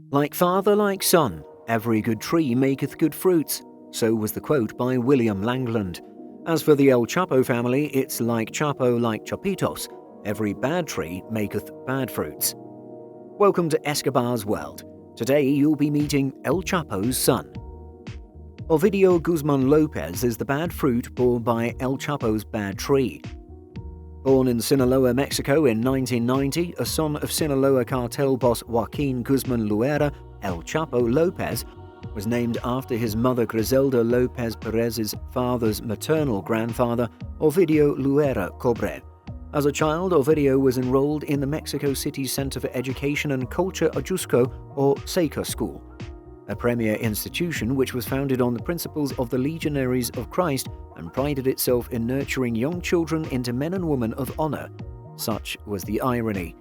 Like father, like son, every good tree maketh good fruits. So was the quote by William Langland. As for the El Chapo family, it's like Chapo, like Chapitos. Every bad tree maketh bad fruits. Welcome to Escobar's World. Today you'll be meeting El Chapo's son. Ovidio Guzman López is the bad fruit borne by El Chapo's bad tree. Born in Sinaloa, Mexico in 1990, a son of Sinaloa cartel boss Joaquin Guzman Loera, El Chapo López was named after his mother Griselda López Perez's father's maternal grandfather, Ovidio Loera Cobre. As a child, Ovidio was enrolled in the Mexico City Center for Education and Culture Ajusco, or SECA school, a premier institution which was founded on the principles of the Legionaries of Christ and prided itself in nurturing young children into men and women of honor. Such was the irony.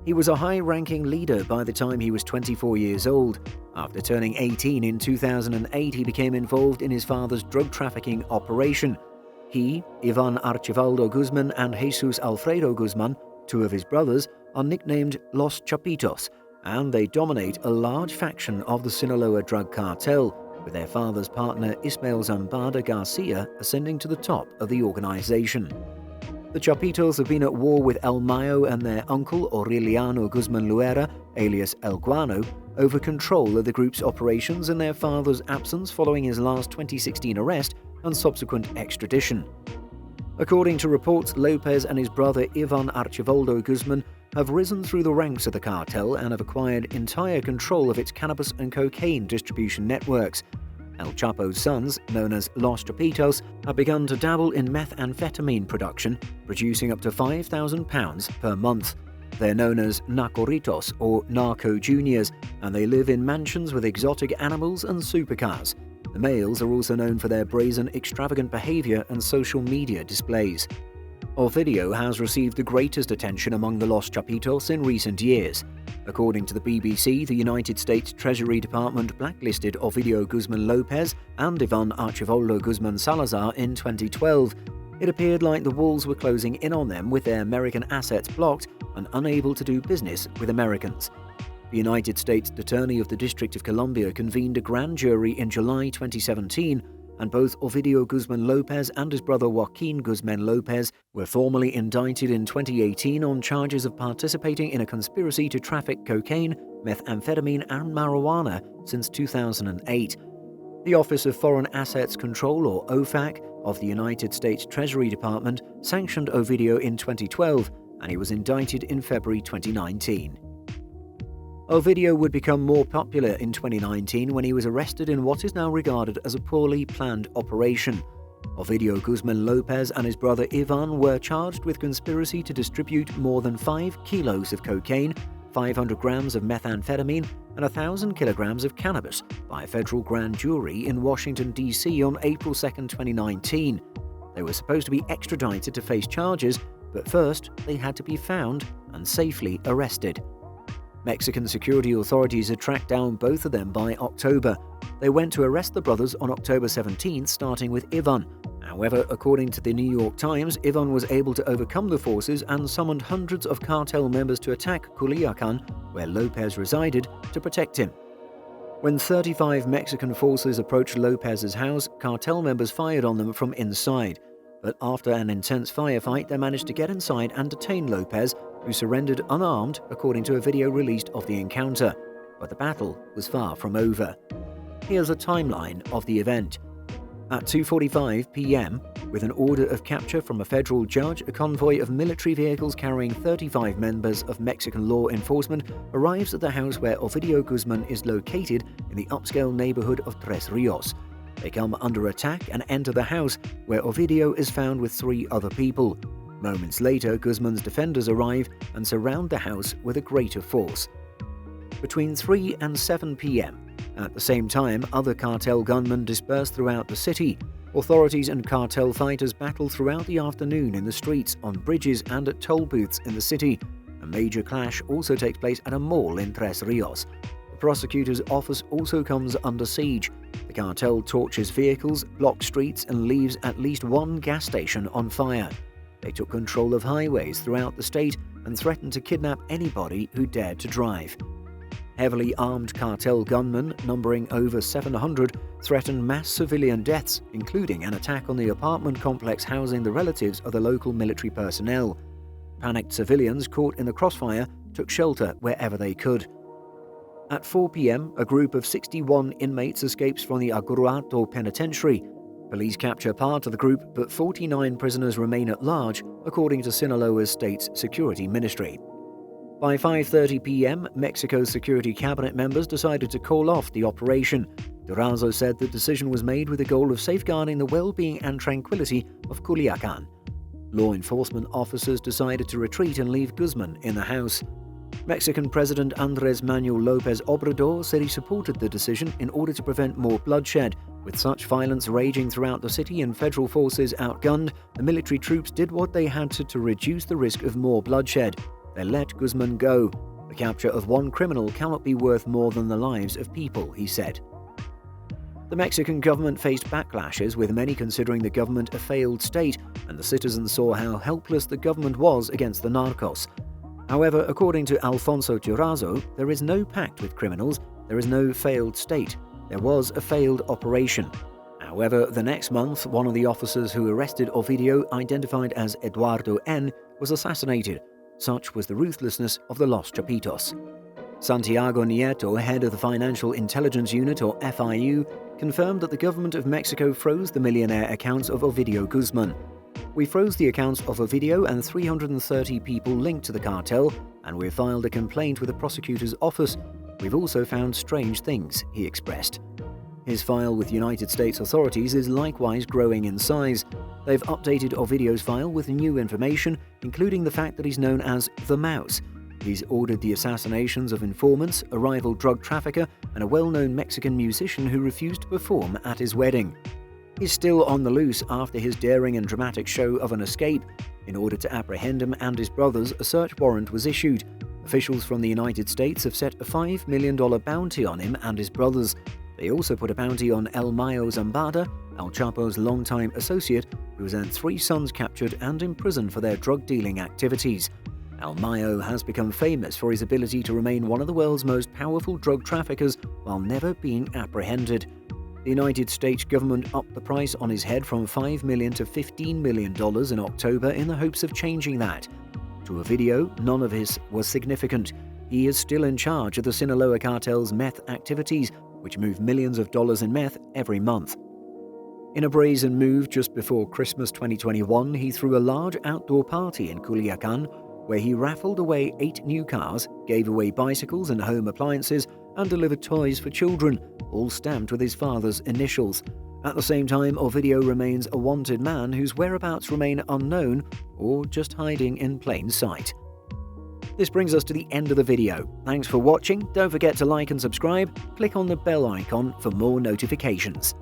He was a high-ranking leader by the time he was 24 years old. After turning 18 in 2008, he became involved in his father's drug trafficking operation. He, Ivan Archivaldo Guzman, and Jesus Alfredo Guzman, two of his brothers, are nicknamed Los Chapitos, and they dominate a large faction of the Sinaloa drug cartel, with their father's partner Ismael Zambada Garcia ascending to the top of the organization. The Chapitos have been at war with El Mayo and their uncle Aureliano Guzman Loera, alias El Guano, over control of the group's operations in their father's absence following his last 2016 arrest and subsequent extradition. According to reports, López and his brother Ivan Archivaldo Guzman have risen through the ranks of the cartel and have acquired entire control of its cannabis and cocaine distribution networks. El Chapo's sons, known as Los Chapitos, have begun to dabble in methamphetamine production, producing up to 5,000 pounds per month. They're known as Narcoritos or Narco Juniors, and they live in mansions with exotic animals and supercars. The males are also known for their brazen, extravagant behavior and social media displays. Ovidio has received the greatest attention among the Los Chapitos in recent years. According to the BBC, the United States Treasury Department blacklisted Ovidio Guzman López and Ivan Archivaldo Guzman Salazar in 2012. It appeared like the walls were closing in on them with their American assets blocked and unable to do business with Americans. The United States Attorney of the District of Columbia convened a grand jury in July 2017, and both Ovidio Guzman López and his brother Joaquin Guzman López were formally indicted in 2018 on charges of participating in a conspiracy to traffic cocaine, methamphetamine and marijuana since 2008. The Office of Foreign Assets Control, or OFAC, of the United States Treasury Department sanctioned Ovidio in 2012, and he was indicted in February 2019. Ovidio would become more popular in 2019 when he was arrested in what is now regarded as a poorly planned operation. Ovidio Guzman López and his brother Ivan were charged with conspiracy to distribute more than 5 kilos of cocaine, 500 grams of methamphetamine, and 1,000 kilograms of cannabis by a federal grand jury in Washington, D.C. on April 2, 2019. They were supposed to be extradited to face charges, but first they had to be found and safely arrested. Mexican security authorities had tracked down both of them by October. They went to arrest the brothers on October 17th, starting with Ivan. However, according to the New York Times, Ivan was able to overcome the forces and summoned hundreds of cartel members to attack Culiacan, where López resided, to protect him. When 35 Mexican forces approached López's house, cartel members fired on them from inside. But after an intense firefight, they managed to get inside and detain López, who surrendered unarmed, according to a video released of the encounter. But the battle was far from over. Here's a timeline of the event. At 2:45 p.m., with an order of capture from a federal judge, a convoy of military vehicles carrying 35 members of Mexican law enforcement arrives at the house where Ovidio Guzman is located in the upscale neighborhood of Tres Rios. They come under attack and enter the house, where Ovidio is found with 3 other people. Moments later, Guzman's defenders arrive and surround the house with a greater force. Between 3 and 7 p.m., at the same time, other cartel gunmen disperse throughout the city. Authorities and cartel fighters battle throughout the afternoon in the streets, on bridges and at toll booths in the city. A major clash also takes place at a mall in Tres Rios. The prosecutor's office also comes under siege. The cartel torches vehicles, blocks streets, and leaves at least one gas station on fire. They took control of highways throughout the state and threatened to kidnap anybody who dared to drive. Heavily armed cartel gunmen, numbering over 700, threatened mass civilian deaths, including an attack on the apartment complex housing the relatives of the local military personnel. Panicked civilians caught in the crossfire took shelter wherever they could. At 4 p.m., a group of 61 inmates escapes from the Archivaldo penitentiary. Police capture part of the group, but 49 prisoners remain at large, according to Sinaloa's state's security ministry. By 5:30 p.m., Mexico's security cabinet members decided to call off the operation. Durazo said the decision was made with the goal of safeguarding the well-being and tranquility of Culiacan. Law enforcement officers decided to retreat and leave Guzman in the house. Mexican President Andrés Manuel López Obrador said he supported the decision in order to prevent more bloodshed. With such violence raging throughout the city and federal forces outgunned, the military troops did what they had to reduce the risk of more bloodshed. They let Guzman go. The capture of one criminal cannot be worth more than the lives of people, he said. The Mexican government faced backlashes, with many considering the government a failed state, and the citizens saw how helpless the government was against the narcos. However, according to Alfonso Durazo, there is no pact with criminals, there is no failed state. There was a failed operation. However, the next month, one of the officers who arrested Ovidio, identified as Eduardo N., was assassinated. Such was the ruthlessness of the Los Chapitos. Santiago Nieto, head of the Financial Intelligence Unit, or FIU, confirmed that the government of Mexico froze the millionaire accounts of Ovidio Guzman. "We froze the accounts of Ovidio and 330 people linked to the cartel, and we've filed a complaint with the prosecutor's office. We've also found strange things," he expressed. His file with United States authorities is likewise growing in size. They've updated Ovidio's file with new information, including the fact that he's known as the Mouse. He's ordered the assassinations of informants, a rival drug trafficker, and a well-known Mexican musician who refused to perform at his wedding. He's still on the loose after his daring and dramatic show of an escape. In order to apprehend him and his brothers, a search warrant was issued. Officials from the United States have set a $5 million bounty on him and his brothers. They also put a bounty on El Mayo Zambada, El Chapo's longtime associate, who has had 3 sons captured and imprisoned for their drug-dealing activities. El Mayo has become famous for his ability to remain one of the world's most powerful drug traffickers while never being apprehended. The United States government upped the price on his head from $5 million to $15 million in October in the hopes of changing that. To Ovidio, none of this was significant. He is still in charge of the Sinaloa cartel's meth activities, which move millions of dollars in meth every month. In a brazen move just before Christmas 2021, he threw a large outdoor party in Culiacan, where he raffled away 8 new cars, gave away bicycles and home appliances, and delivered toys for children, all stamped with his father's initials. At the same time, Ovidio remains a wanted man whose whereabouts remain unknown or just hiding in plain sight. This brings us to the end of the video. Thanks for watching. Don't forget to like and subscribe. Click on the bell icon for more notifications.